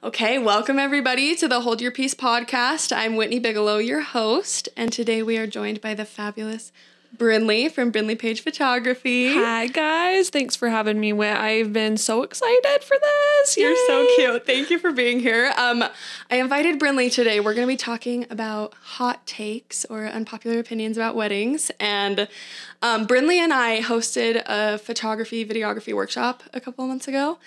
Okay, welcome everybody to the Hold Your Peace podcast. I'm Whitney Bigelow, your host, and today we are joined by the fabulous Brynlee from Brynlee Paige Photography. Hi guys, thanks for having me. I've been so excited for this. You're Yay! so cute. Thank you for being here. I invited Brynlee today. We're going to be talking about hot takes or unpopular opinions about weddings. And Brynlee and I hosted a photography, videography workshop a couple of months ago.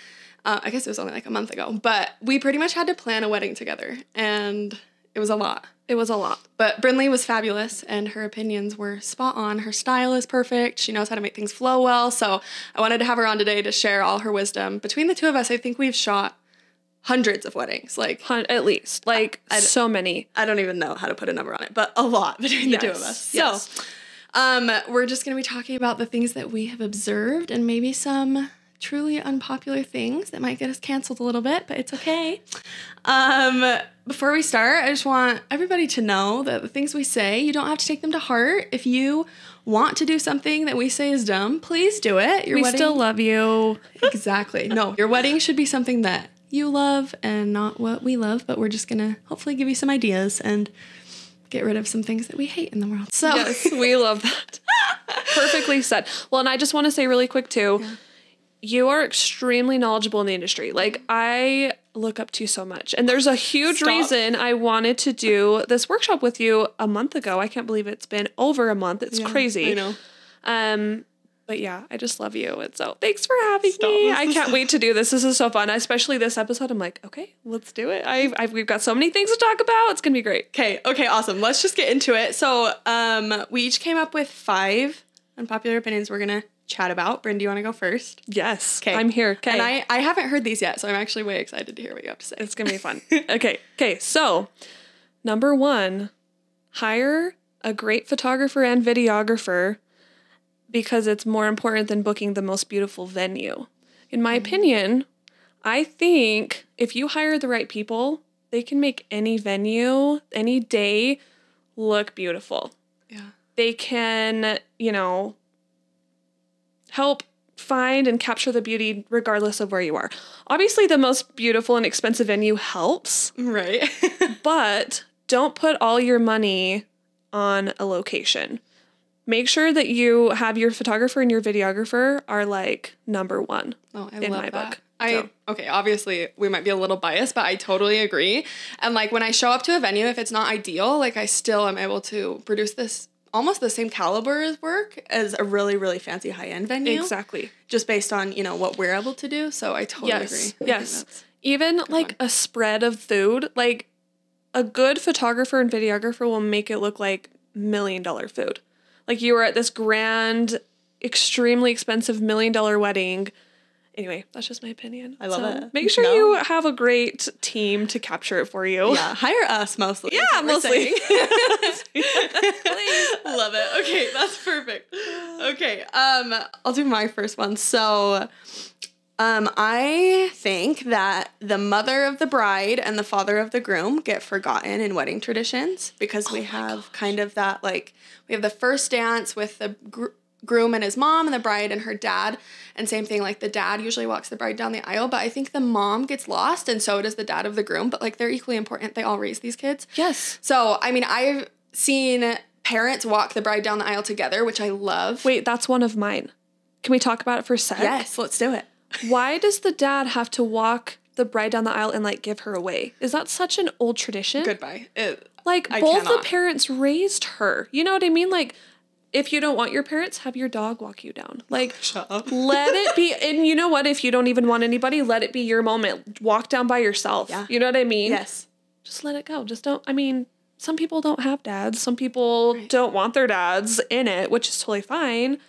I guess it was only like a month ago, but we pretty much had to plan a wedding together, and it was a lot. It was a lot. But Brynlee was fabulous, and her opinions were spot on. Her style is perfect. She knows how to make things flow well, so I wanted to have her on today to share all her wisdom. Between the two of us, I think we've shot hundreds of weddings. At least. So many. I don't even know how to put a number on it, but a lot between the two of us. Yes. So we're just going to be talking about the things that we have observed and maybe some truly unpopular things that might get us canceled a little bit, but it's okay. Before we start, I just want everybody to know that the things we say, you don't have to take them to heart. If you want to do something that we say is dumb, please do it. We still love you. Exactly. No, your wedding should be something that you love and not what we love, but we're just going to hopefully give you some ideas and get rid of some things that we hate in the world. So Yes, we love that. Perfectly said. Well, and I just want to say really quick too, you are extremely knowledgeable in the industry. I look up to you so much. And there's a huge reason I wanted to do this workshop with you a month ago. I can't believe it's been over a month. It's crazy. I know. But yeah, I just love you. And so thanks for having me. I can't wait to do this. This is so fun. Especially this episode. I'm like, okay, let's do it. We've got so many things to talk about. It's going to be great. Okay, awesome. Let's just get into it. So we each came up with 5 unpopular opinions we're going to chat about. Bryn, do you want to go first? Yes. Okay. I'm here. Okay. And I haven't heard these yet, so I'm actually way excited to hear what you have to say. It's going to be fun. Okay. So, number 1, hire a great photographer and videographer because it's more important than booking the most beautiful venue. In my opinion, I think if you hire the right people, they can make any venue, any day look beautiful. Yeah. They can, help find and capture the beauty regardless of where you are. Obviously, the most beautiful and expensive venue helps. Right. But don't put all your money on a location. Make sure that you have your photographer and your videographer are number 1 in my book. Okay, obviously we might be a little biased, but I totally agree. And when I show up to a venue, if it's not ideal, I still am able to produce this almost the same caliber as work as a really, really fancy high-end venue. Exactly. Just based on, what we're able to do. So I totally agree. Yes. Even a spread of food, a good photographer and videographer will make it look like $1 million food. You were at this grand, extremely expensive $1 million wedding. Anyway, that's just my opinion. I love it. Make sure you have a great team to capture it for you. Yeah, hire us mostly. Yeah, mostly. Please. Love it. Okay, that's perfect. Okay, I'll do my first one. So, I think that the mother of the bride and the father of the groom get forgotten in wedding traditions because we have kind of that, we have the first dance with the groom and his mom and the bride and her dad, and same thing, the dad usually walks the bride down the aisle, but I think the mom gets lost and so does the dad of the groom, but they're equally important. They all raise these kids. Yes. So I've seen parents walk the bride down the aisle together, which I love. Wait, that's one of mine. Can we talk about it for a sec? Yes, let's do it. Why does the dad have to walk the bride down the aisle and give her away? Is that such an old tradition? Goodbye. Both the parents raised her. You know what I mean? If you don't want your parents, have your dog walk you down. Shut up. Let it be. And you know what? If you don't even want anybody, let it be your moment. Walk down by yourself. Yeah. You know what I mean? Yes. Just let it go. Some people don't have dads. Some people don't want their dads in it, which is totally fine.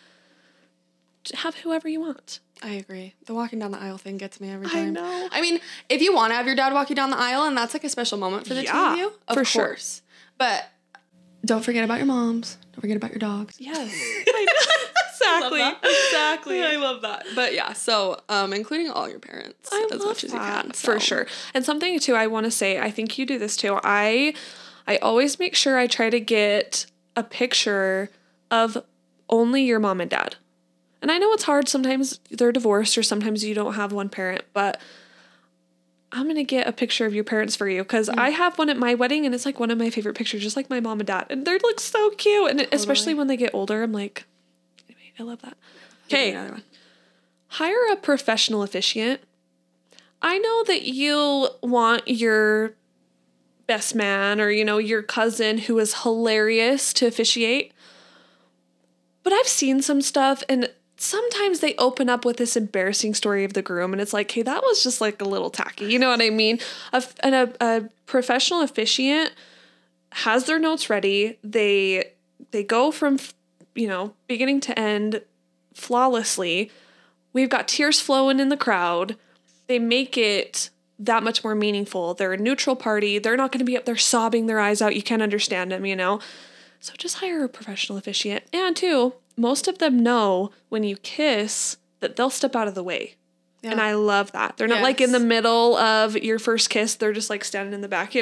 Have whoever you want. I agree. The walking down the aisle thing gets me every time. I know. If you want to have your dad walk you down the aisle and that's a special moment for the two of you, of course. Sure. But don't forget about your moms. Don't forget about your dogs. Yes. Exactly. I love that. But yeah, so including all your parents as much as you can. So. For sure. And something too I want to say, I think you do this too. I always make sure I try to get a picture of only your mom and dad. And I know it's hard. Sometimes they're divorced or sometimes you don't have one parent, but I'm going to get a picture of your parents for you because I have one at my wedding and it's like one of my favorite pictures, just like my mom and dad. And they look so cute. And especially when they get older, I'm like, anyway, I love that. Okay. Hire a professional officiant. I know that you want your best man or, your cousin who is hilarious to officiate. But I've seen some stuff and sometimes they open up with this embarrassing story of the groom and it's like, hey, that was just like a little tacky. You know what I mean? A professional officiant has their notes ready. They go from, beginning to end flawlessly. We've got tears flowing in the crowd. They make it that much more meaningful. They're a neutral party. They're not going to be up there sobbing their eyes out. You can't understand them, So just hire a professional officiant. And two, most of them know when you kiss that they'll step out of the way. Yeah. And I love that. They're not like in the middle of your first kiss. They're just like standing in the back,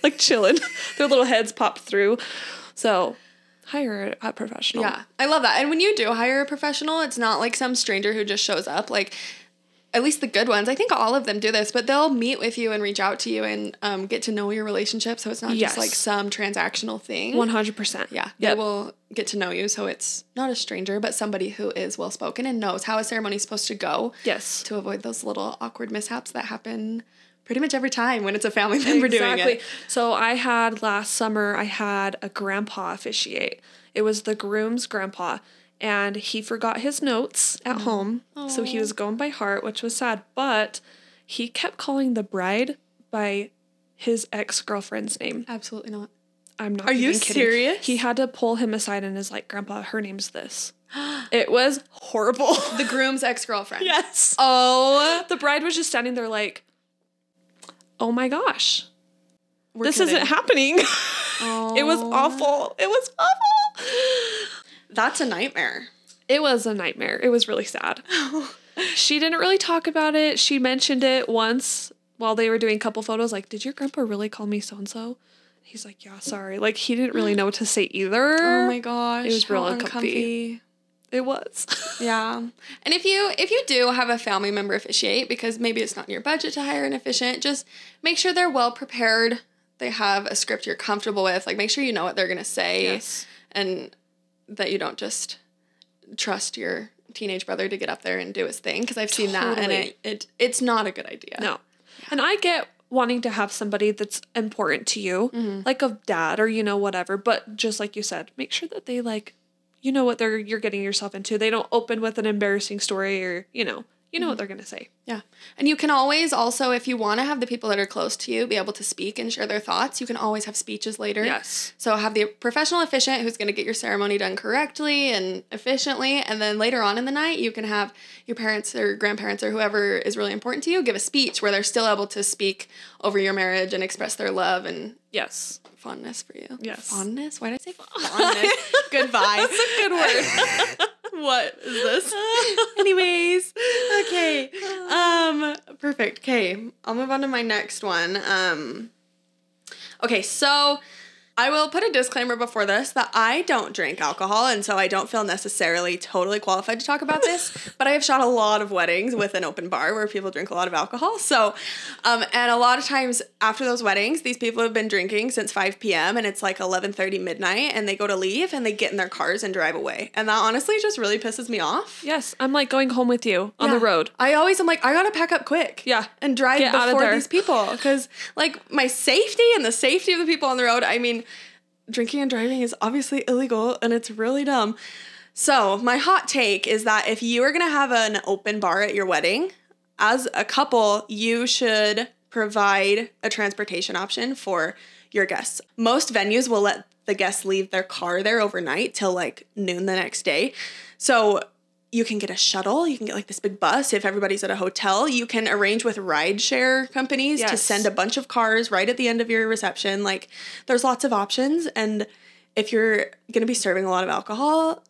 like chilling. Their little heads popped through. So hire a professional. Yeah, I love that. And when you do hire a professional, it's not like some stranger who just shows up. Like, at least the good ones, I think all of them do this, but they'll meet with you and reach out to you and get to know your relationship. So it's not just like some transactional thing. 100%. Yeah. They will get to know you. So it's not a stranger, but somebody who is well-spoken and knows how a ceremony is supposed to go. Yes. To avoid those little awkward mishaps that happen pretty much every time when it's a family member doing it. So last summer, I had a grandpa officiate. It was the groom's grandpa. And he forgot his notes at home, so he was going by heart, which was sad. But he kept calling the bride by his ex-girlfriend's name. Absolutely not. I'm not Are even you kidding. serious? He had to pull him aside and is like, Grandpa, her name's this. It was horrible. The groom's ex-girlfriend. Yes. Oh. The bride was just standing there like, oh my gosh. This kidding. isn't happening. Oh. It was awful. It was awful. That's a nightmare. It was a nightmare. It was really sad. She didn't really talk about it. She mentioned it once while they were doing couple photos. Like, did your grandpa really call me so-and-so? He's like, yeah, sorry. Like, he didn't really know what to say either. Oh my gosh. It was real uncomfy. It was. Yeah. And if you do have a family member officiate, because maybe it's not in your budget to hire an officiant, just make sure they're well prepared. They have a script you're comfortable with. Like, make sure you know what they're going to say. Yes. And that you don't just trust your teenage brother to get up there and do his thing. Because I've seen that, and it's not a good idea. No. Yeah. And I get wanting to have somebody that's important to you, like a dad or, whatever. But just like you said, make sure that they, like, what you're getting yourself into. They don't open with an embarrassing story or, what they're going to say. Yeah. And you can always also, if you want to have the people that are close to you be able to speak and share their thoughts, you can always have speeches later. Yes. So have the professional officiant who's going to get your ceremony done correctly and efficiently. And then later on in the night, you can have your parents or grandparents or whoever is really important to you give a speech where they're still able to speak over your marriage and express their love and fondness for you. Yes. Fondness? Why did I say fondness? Goodbye. That's a good word. What is this? Anyways, okay. Perfect. Okay, I'll move on to my next one. Okay, so I will put a disclaimer before this that I don't drink alcohol, and so I don't feel necessarily totally qualified to talk about this, but I have shot a lot of weddings with an open bar where people drink a lot of alcohol. So, and a lot of times after those weddings, these people have been drinking since 5 p.m. and it's like 11:30 midnight, and they go to leave and they get in their cars and drive away. And that honestly just really pisses me off. Yes, I'm like going home with you on the road. I always am like, I gotta pack up quick. Yeah. And drive Get out of before there. these people. Because like my safety and the safety of the people on the road, I mean, drinking and driving is obviously illegal and it's really dumb. So my hot take is that if you are going to have an open bar at your wedding, as a couple, you should provide a transportation option for your guests. Most venues will let the guests leave their car there overnight till like noon the next day. So you can get a shuttle. You can get like this big bus. If everybody's at a hotel, you can arrange with rideshare companies to send a bunch of cars right at the end of your reception. Like, there's lots of options. And if you're going to be serving a lot of alcohol,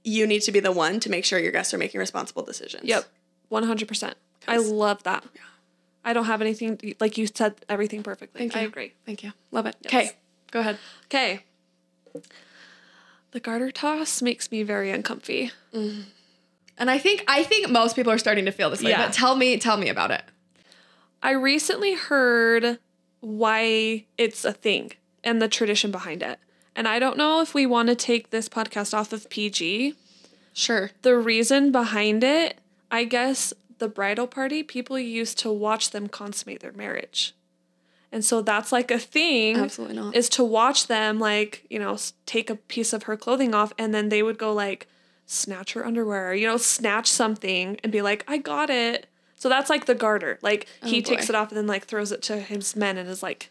you need to be the one to make sure your guests are making responsible decisions. Yep. 100%. I love that. Yeah. I don't have anything, like you said everything perfectly. Thank you. I agree. Thank you. Love it. Okay. Yes. Go ahead. Okay. The garter toss makes me very uncomfy. And I think most people are starting to feel this way, but tell me about it. I recently heard why it's a thing and the tradition behind it. And I don't know if we want to take this podcast off of PG. Sure. The reason behind it, I guess the bridal party, people used to watch them consummate their marriage. And so that's like a thing. Absolutely not. Is to watch them like, take a piece of her clothing off and then they would go like snatch her underwear, snatch something and be like, I got it. So that's like the garter. Like he takes it off and then like throws it to his men and is like,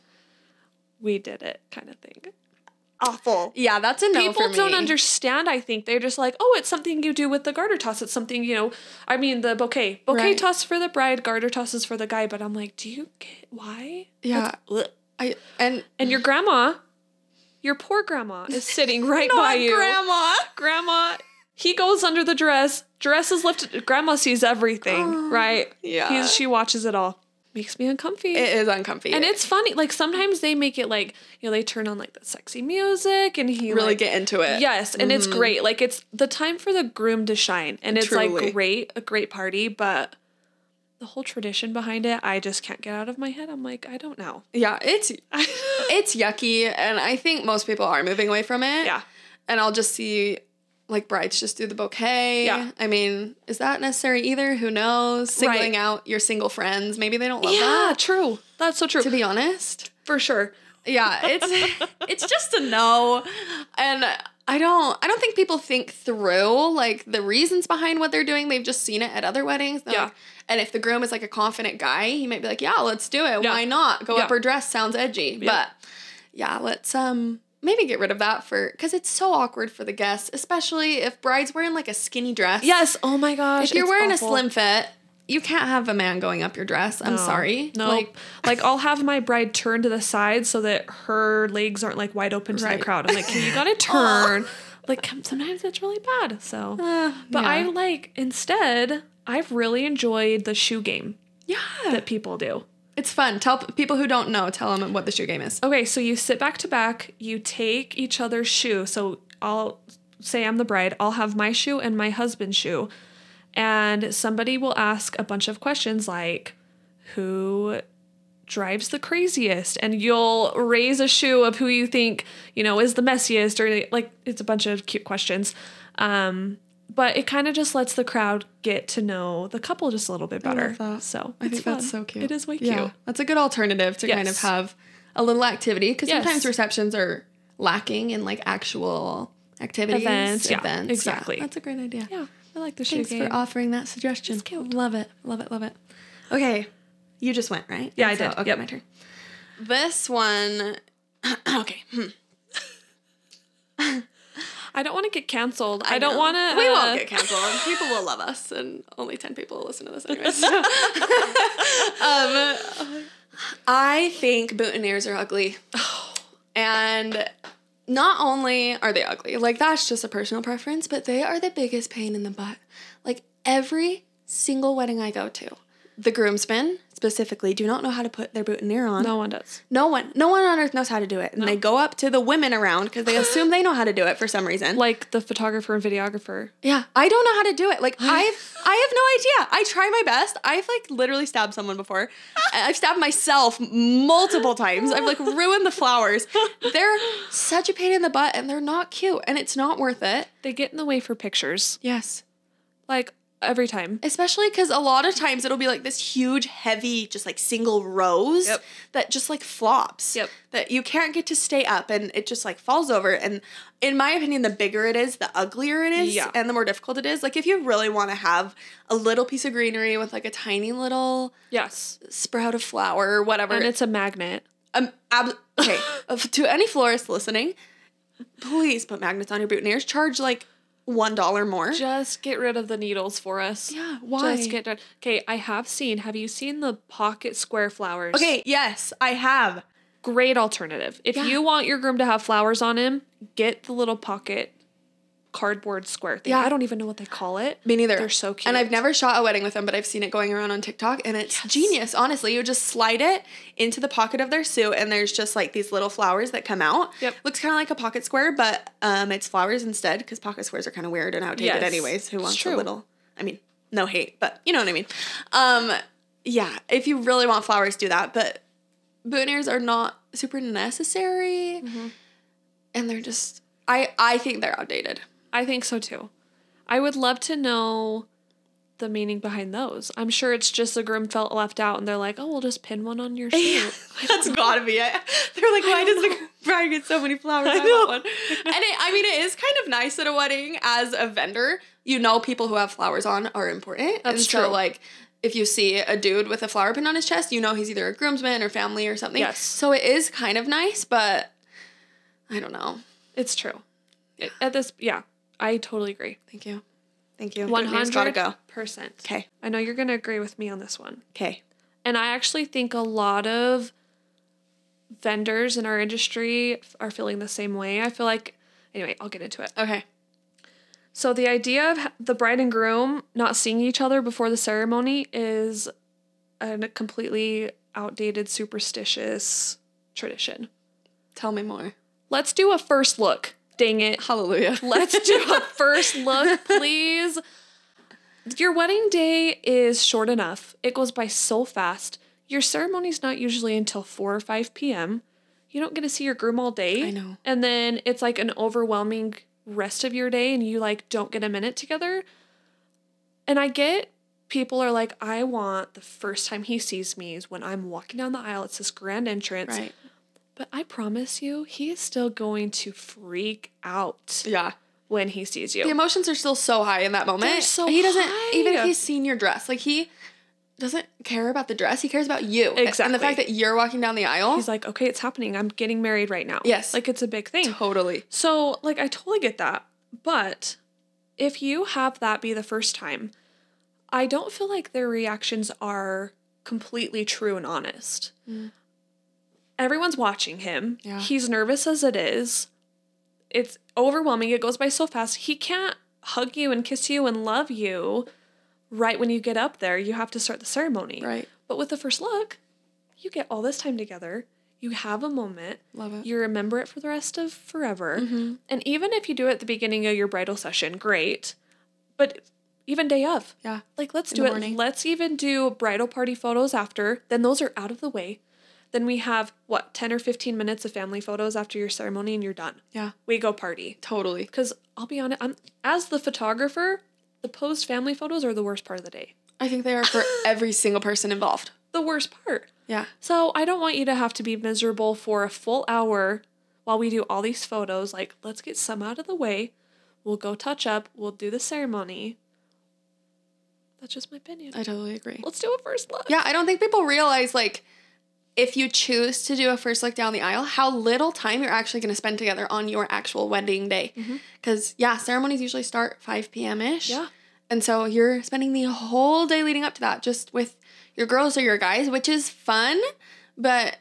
we did it kind of thing. Awful. Yeah, that's a no for me. People don't understand, I think. They're just like, oh, it's something you do with the garter toss. It's something, the bouquet. Bouquet toss for the bride, garter toss is for the guy. But I'm like, do you get why? Yeah. And your grandma, your poor grandma is sitting right by you. Grandma, he goes under the dress. Dress is lifted. Grandma sees everything, right? Yeah. She watches it all. Makes me uncomfy. It is uncomfy. And it's funny. Like, sometimes they make it like, they turn on like the sexy music and he really get into it. Yes. And it's great. Like, it's the time for the groom to shine. And it's Truly. like a great party. But the whole tradition behind it, I just can't get out of my head. I'm like, I don't know. Yeah, it's yucky. And I think most people are moving away from it. Yeah. And I'll just see like brides just do the bouquet. Yeah. I mean, is that necessary either? Who knows? Singling out your single friends. Maybe they don't love that. Yeah, true. That's so true. To be honest. For sure. Yeah, it's just a no. And I don't think people think through like the reasons behind what they're doing. They've just seen it at other weddings. Yeah. Like, and if the groom is like a confident guy, he might be like, yeah, let's do it. Yeah. Why not? Go up her dress sounds edgy. Yeah. But yeah, let's maybe get rid of that because it's so awkward for the guests, especially if bride's wearing like a skinny dress. Yes. Oh my gosh. If you're wearing a slim fit, you can't have a man going up your dress. I'm sorry. No. Like I'll have my bride turn to the side so that her legs aren't like wide open to the crowd. I'm like, you gotta turn. Like sometimes it's really bad. So, but I instead, I've really enjoyed the shoe game. Yeah. That people do. It's fun. Tell people who don't know, tell them what the shoe game is. Okay, so you sit back to back, you take each other's shoe. So I'll say I'm the bride, I'll have my shoe and my husband's shoe. And somebody will ask a bunch of questions like, who drives the craziest? And you'll raise a shoe of who you think, is the messiest, or like it's a bunch of cute questions. But it kind of just lets the crowd get to know the couple just a little bit better. I love that. So I think that's so cute. It is way cute. That's a good alternative to kind of have a little activity because sometimes receptions are lacking in like actual activities. Events. Exactly. Yeah, that's a great idea. Yeah. I like the shoe game. Thanks for offering that suggestion. It's cute. Love it. Love it. Love it. Okay. You just went, right? Yeah, I did. Okay, my turn. This one. Okay. I don't want to get canceled. I don't want to. We won't get canceled. People will love us, and only 10 people will listen to this anyways. I think boutonnieres are ugly. And not only are they ugly, like that's just a personal preference, but they are the biggest pain in the butt. Like every single wedding I go to, the groomsmen specifically do not know how to put their boutonniere on. No one does. No one on earth knows how to do it. And they go up to the women around because they assume they know how to do it for some reason. Like the photographer and videographer. Yeah. I don't know how to do it. Like I have no idea. I try my best. I've like literally stabbed someone before. I've stabbed myself multiple times. I've like ruined the flowers. They're such a pain in the butt and they're not cute and it's not worth it. They get in the way for pictures. Yes. Like every time. Especially because a lot of times it'll be like this huge, heavy, just like single rose that just like flops. Yep. That you can't get to stay up and it just like falls over. And in my opinion, the bigger it is, the uglier it is. Yeah. And the more difficult it is. Like if you really want to have a little piece of greenery with like a tiny little sprout of flower or whatever. And it's a magnet. Okay. To any florist listening, please put magnets on your boutonnieres. Charge like $1 more. Just get rid of the needles for us. Yeah, why? Just get done. Okay, have you seen the pocket square flowers? Okay, yes, I have. Great alternative. If you want your groom to have flowers on him, get the little pocket cardboard square thing. Yeah. I don't even know what they call it. Me neither. They're so cute. And I've never shot a wedding with them, but I've seen it going around on TikTok and it's genius. Honestly, you just slide it into the pocket of their suit and there's just like these little flowers that come out. Yep. Looks kind of like a pocket square, but it's flowers instead because pocket squares are kind of weird and outdated anyways. Who wants a little, I mean, no hate, but you know what I mean. yeah, if you really want flowers, do that. But boutonnieres are not super necessary. Mm-hmm. And they're just, I think they're outdated. I think so too. I would love to know the meaning behind those. I'm sure it's just the groom felt left out and they're like, oh, we'll just pin one on your suit. That's gotta be it. They're like, why does the bride get so many flowers? I want one. And it is kind of nice at a wedding as a vendor. You know, people who have flowers on are important. That's true. So like, if you see a dude with a flower pin on his chest, you know he's either a groomsman or family or something. Yes. So it is kind of nice, but I don't know. It's true. I totally agree. Thank you. Thank you. 100%. Gotta go. Okay. I know you're going to agree with me on this one. Okay. And I actually think a lot of vendors in our industry are feeling the same way. I feel like, anyway, I'll get into it. Okay. So the idea of the bride and groom not seeing each other before the ceremony is a completely outdated, superstitious tradition. Tell me more. Let's do a first look. Dang it. Hallelujah. Let's do a first look, please. Your wedding day is short enough. It goes by so fast. Your ceremony's not usually until 4 or 5 p.m. You don't get to see your groom all day. I know. And then it's like an overwhelming rest of your day and you like don't get a minute together. And I get people are like, I want the first time he sees me is when I'm walking down the aisle. It's this grand entrance. Right. But I promise you, he is still going to freak out. Yeah. When he sees you. The emotions are still so high in that moment. They're so he doesn't, high. even if he's seen your dress, like he doesn't care about the dress. He cares about you. Exactly. And the fact that you're walking down the aisle. He's like, okay, it's happening. I'm getting married right now. Yes. Like it's a big thing. Totally. So like, I totally get that. But if you have that be the first time, I don't feel like their reactions are completely true and honest. Mm. Everyone's watching him. Yeah. He's nervous as it is. It's overwhelming. It goes by so fast. He can't hug you and kiss you and love you right when you get up there. You have to start the ceremony. Right. But with the first look, you get all this time together. You have a moment. Love it. You remember it for the rest of forever. Mm-hmm. And even if you do it at the beginning of your bridal session, great. But even day of. Yeah. Like, let's do it. Morning. Let's even do bridal party photos after. Then those are out of the way. Then we have, 10 or 15 minutes of family photos after your ceremony and you're done. Yeah. We go party. Totally. Because I'll be honest, as the photographer, the post family photos are the worst part of the day. I think they are for every single person involved. The worst part. Yeah. So I don't want you to have to be miserable for a full hour while we do all these photos. Like, let's get some out of the way. We'll go touch up. We'll do the ceremony. That's just my opinion. I totally agree. Let's do a first look. Yeah, I don't think people realize, like, if you choose to do a first look down the aisle, how little time you're actually going to spend together on your actual wedding day. Because, ceremonies usually start 5 p.m.-ish. Yeah. And so you're spending the whole day leading up to that just with your girls or your guys, which is fun. But,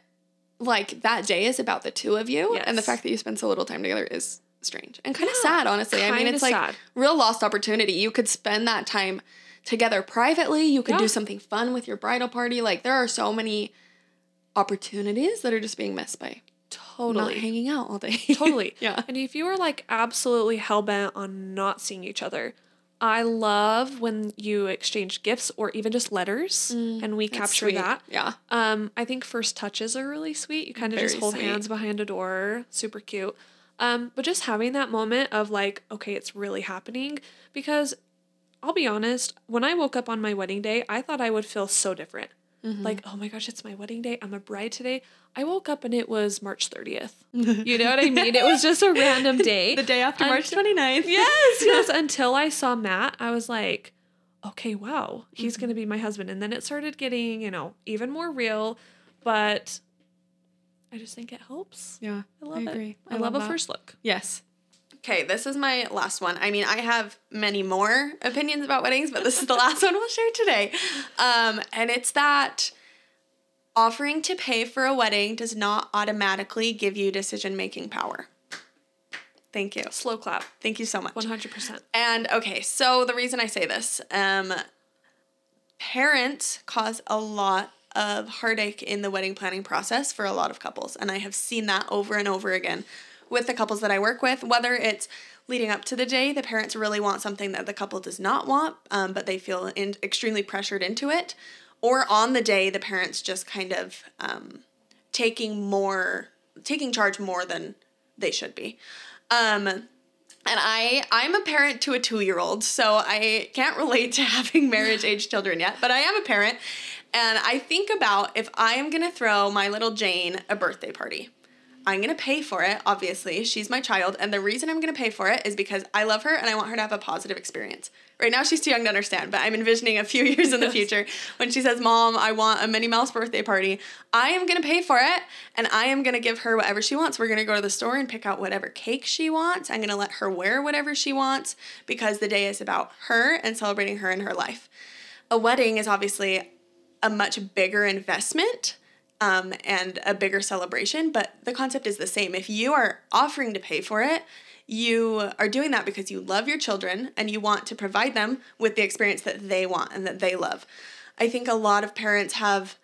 like, that day is about the two of you. Yes. And the fact that you spend so little time together is strange. And kind of sad, honestly. I mean, it's like sad. Real lost opportunity. You could spend that time together privately. You could do something fun with your bridal party. Like, there are so many opportunities that are just being missed by not hanging out all day. Totally. Yeah. And if you are like absolutely hell-bent on not seeing each other, I love when you exchange gifts or even just letters and we capture sweet. that. Yeah. I think first touches are really sweet. You kind of just hold hands behind a door. Super cute. But just having that moment of like, okay, it's really happening. Because I'll be honest, when I woke up on my wedding day, I thought I would feel so different. Like, oh my gosh, it's my wedding day. I'm a bride today. I woke up and it was March 30th. You know what I mean? It was just a random day. The day after March 29th. Yes. Until I saw Matt, I was like, okay, wow, he's going to be my husband. And then it started getting, even more real. But I just think it helps. Yeah. I love it. Agree. I love a first look. Yes. Okay, this is my last one. I mean, I have many more opinions about weddings, but this is the last one we'll share today. And it's that offering to pay for a wedding does not automatically give you decision-making power. Thank you. Slow clap. Thank you so much. 100%. And okay, so the reason I say this, parents cause a lot of heartache in the wedding planning process for a lot of couples. And I have seen that over and over again with the couples that I work with, whether it's leading up to the day, the parents really want something that the couple does not want, but they feel extremely pressured into it, or on the day, the parents just kind of taking charge more than they should be. And I'm a parent to a 2-year-old, so I can't relate to having marriage-age children yet, but I am a parent, and I think about if I am going to throw my little Jane a birthday party. I'm going to pay for it, obviously. She's my child, and the reason I'm going to pay for it is because I love her and I want her to have a positive experience. Right now, she's too young to understand, but I'm envisioning a few years in the future when she says, Mom, I want a Minnie Mouse birthday party. I am going to pay for it, and I am going to give her whatever she wants. We're going to go to the store and pick out whatever cake she wants. I'm going to let her wear whatever she wants because the day is about her and celebrating her in her life. A wedding is obviously a much bigger investment and a bigger celebration, but the concept is the same. If you are offering to pay for it, you are doing that because you love your children and you want to provide them with the experience that they want and that they love. I think a lot of parents have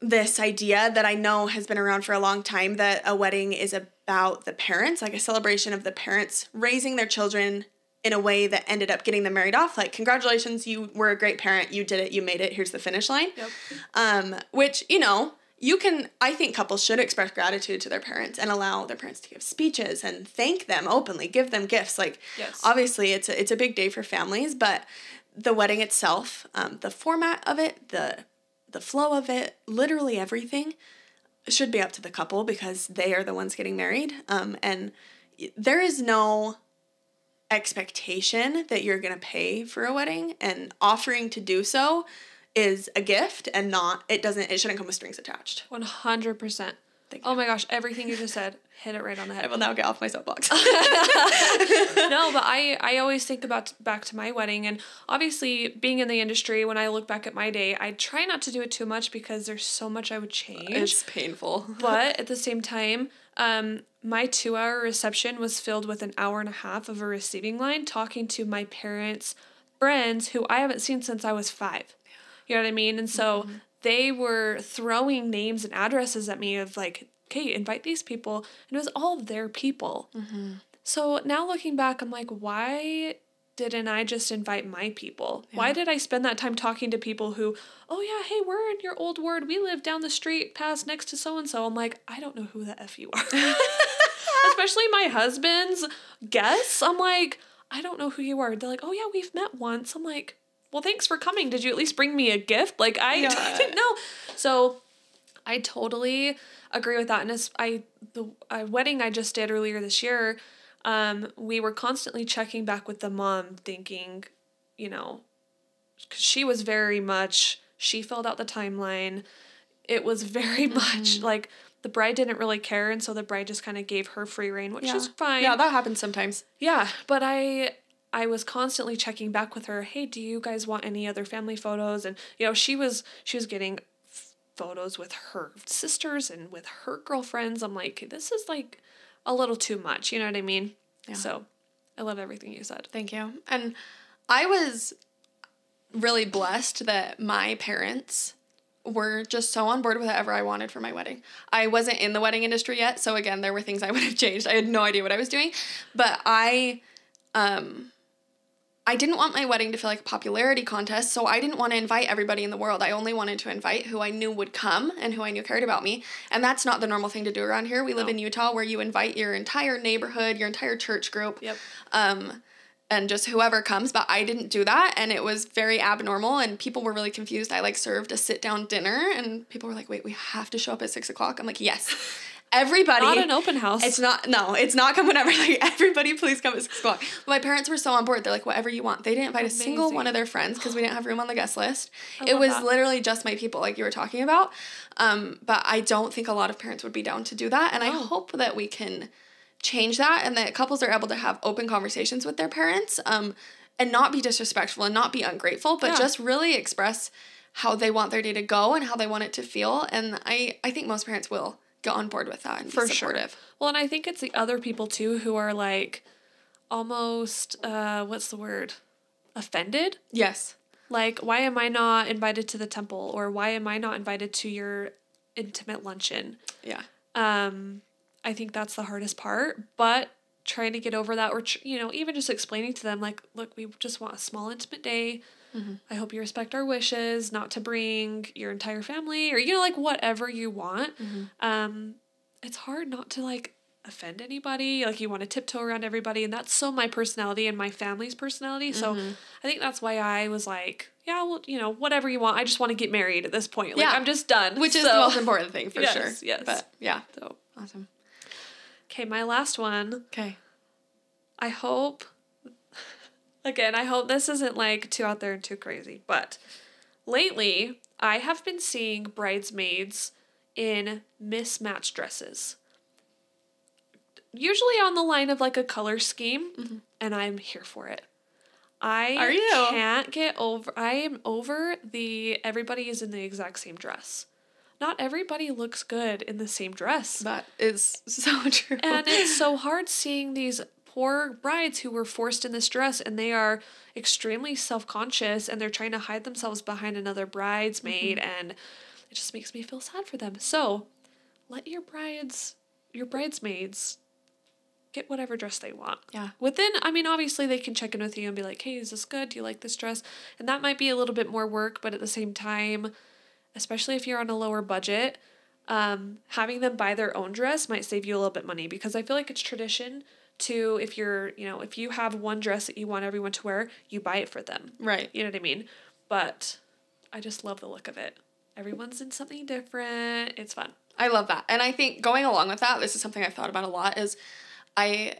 this idea that I know has been around for a long time that a wedding is about the parents, like a celebration of the parents raising their children in a way that ended up getting them married off. Like, congratulations, you were a great parent, you did it, you made it, here's the finish line. Yep. Which, I think couples should express gratitude to their parents and allow their parents to give speeches and thank them openly, give them gifts. Like, yes. Obviously, it's a big day for families, but the wedding itself, the format of it, the flow of it, literally everything should be up to the couple because they are the ones getting married. And there is no expectation that you're going to pay for a wedding, and offering to do so is a gift and it shouldn't come with strings attached. 100%. Oh my gosh, everything you just said, hit it right on the head. I will now get off my soapbox. No, but I always think back to my wedding, and obviously being in the industry, when I look back at my day, I try not to do it too much because there's so much I would change. It's painful. But at the same time, my 2-hour reception was filled with an hour and a half of a receiving line talking to my parents' friends who I haven't seen since I was 5. You know what I mean? And so they were throwing names and addresses at me of like, okay, invite these people. And it was all their people. Mm-hmm. So now looking back, I'm like, why didn't I just invite my people? Yeah. Why did I spend that time talking to people who, oh yeah, hey, we're in your old ward. We live down the street past next to so-and-so. I'm like, I don't know who the F you are. Especially my husband's guests. I'm like, I don't know who you are. They're like, oh yeah, we've met once. I'm like, well, thanks for coming. Did you at least bring me a gift? Like, I didn't know. So I totally agree with that. And the wedding I just did earlier this year, we were constantly checking back with the mom thinking, because she was very much, she filled out the timeline. It was very much like the bride didn't really care. And so the bride just kind of gave her free reign, which is fine. Yeah, that happens sometimes. Yeah. But I was constantly checking back with her. Hey, do you guys want any other family photos? And, she was getting photos with her sisters and with her girlfriends. I'm like, this is like a little too much. You know what I mean? Yeah. So I love everything you said. Thank you. And I was really blessed that my parents were just so on board with whatever I wanted for my wedding. I wasn't in the wedding industry yet. So again, there were things I would have changed. I had no idea what I was doing, but I didn't want my wedding to feel like a popularity contest, so I didn't want to invite everybody in the world. I only wanted to invite who I knew would come and who I knew cared about me, and that's not the normal thing to do around here. We live in Utah where you invite your entire neighborhood, your entire church group, and just whoever comes, but I didn't do that, and it was very abnormal, and people were really confused. I, served a sit-down dinner, and people were like, wait, we have to show up at 6 o'clock? I'm like, yes. Everybody. Not an open house. It's not come whenever. Like, everybody please come at 6 o'clock. But my parents were so on board. They're like, whatever you want. They didn't invite a single one of their friends because we didn't have room on the guest list. It was literally just my people, like you were talking about. But I don't think a lot of parents would be down to do that. And I hope that we can change that and that couples are able to have open conversations with their parents and not be disrespectful and not be ungrateful, but just really express how they want their day to go and how they want it to feel. And I think most parents will get on board with that and be supportive. Sure. Well, and I think it's the other people too who are like almost what's the word? Offended? Yes. Like, why am I not invited to the temple, or why am I not invited to your intimate luncheon? Yeah. I think that's the hardest part, but trying to get over that, or even just explaining to them like, look, we just want a small intimate day. I hope you respect our wishes not to bring your entire family or, like whatever you want. It's hard not to like offend anybody. Like you want to tiptoe around everybody. And that's so my personality and my family's personality. So I think that's why I was like, yeah, well, whatever you want. I just want to get married at this point. Like I'm just done. Which is the most important thing for sure. Yes. But yeah. So Awesome. Okay, my last one. Okay. I hope this isn't like too out there and too crazy, but lately I have been seeing bridesmaids in mismatched dresses. Usually on the line of like a color scheme, and I'm here for it. I am over everybody is in the exact same dress. Not everybody looks good in the same dress. That is so true. And it's so hard seeing these poor brides who were forced in this dress, and they are extremely self-conscious, and they're trying to hide themselves behind another bridesmaid, and it just makes me feel sad for them. So let your bridesmaids get whatever dress they want. Yeah. Obviously they can check in with you and be like, hey, is this good? Do you like this dress? And that might be a little bit more work, but at the same time, especially if you're on a lower budget, having them buy their own dress might save you a little bit money, because I feel like it's tradition to, if you have one dress that you want everyone to wear, you buy it for them. Right. You know what I mean? But I just love the look of it. Everyone's in something different. It's fun. I love that. And I think going along with that, this is something I've thought about a lot, is I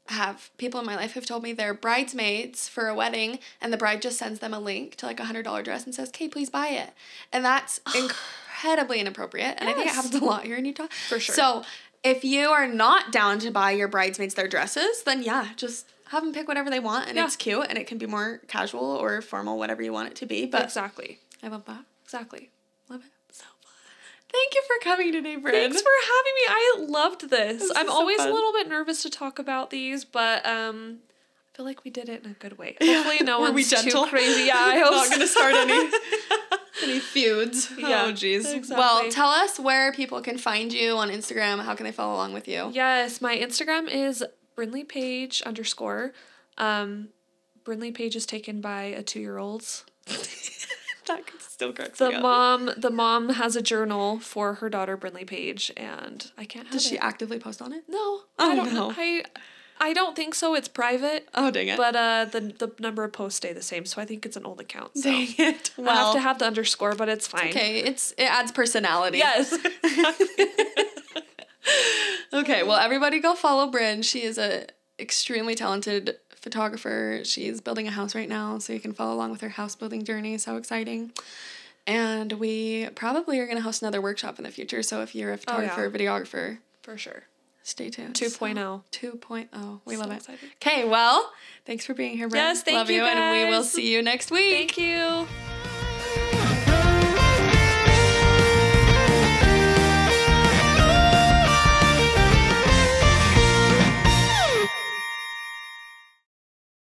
have people in my life who've told me they're bridesmaids for a wedding, and the bride just sends them a link to like $100 dress and says, "Okay, please buy it." And that's incredibly inappropriate. And I think it happens a lot here in Utah. For sure. So if you are not down to buy your bridesmaids their dresses, then just have them pick whatever they want, and it's cute, and it can be more casual or formal, whatever you want it to be. But exactly. I love that. Exactly. Love it. So fun. Thank you for coming today, Bryn. Thanks for having me. I loved this. I'm always so a little bit nervous to talk about these, but I feel like we did it in a good way. Hopefully no one's too crazy. Yeah, I hope not going to start any feuds. Yeah, oh, jeez. Exactly. Well, tell us where people can find you on Instagram. How can they follow along with you? Yes, my Instagram is Brynlee Paige _ Brynlee Paige is taken by a 2-year-old. That could still correct the mom has a journal for her daughter Brynlee Paige, and I can't have Does she actively post on it? No. Oh, I don't know. I don't think so. It's private. Oh, dang it. But the number of posts stay the same, so I think it's an old account. So dang it. Well, I have to have the underscore, but it's fine. Okay, it adds personality. Yes. Okay, well, everybody go follow Bryn. She is a extremely talented photographer. She's building a house right now, so you can follow along with her house building journey. So exciting. And we probably are going to host another workshop in the future, so if you're a photographer or videographer, for sure, stay tuned. 2.0. 2.0. We love it. Excited. Okay, well, thanks for being here, Bryn. Yes, thank love you, and we will guys. see you next week. Thank you.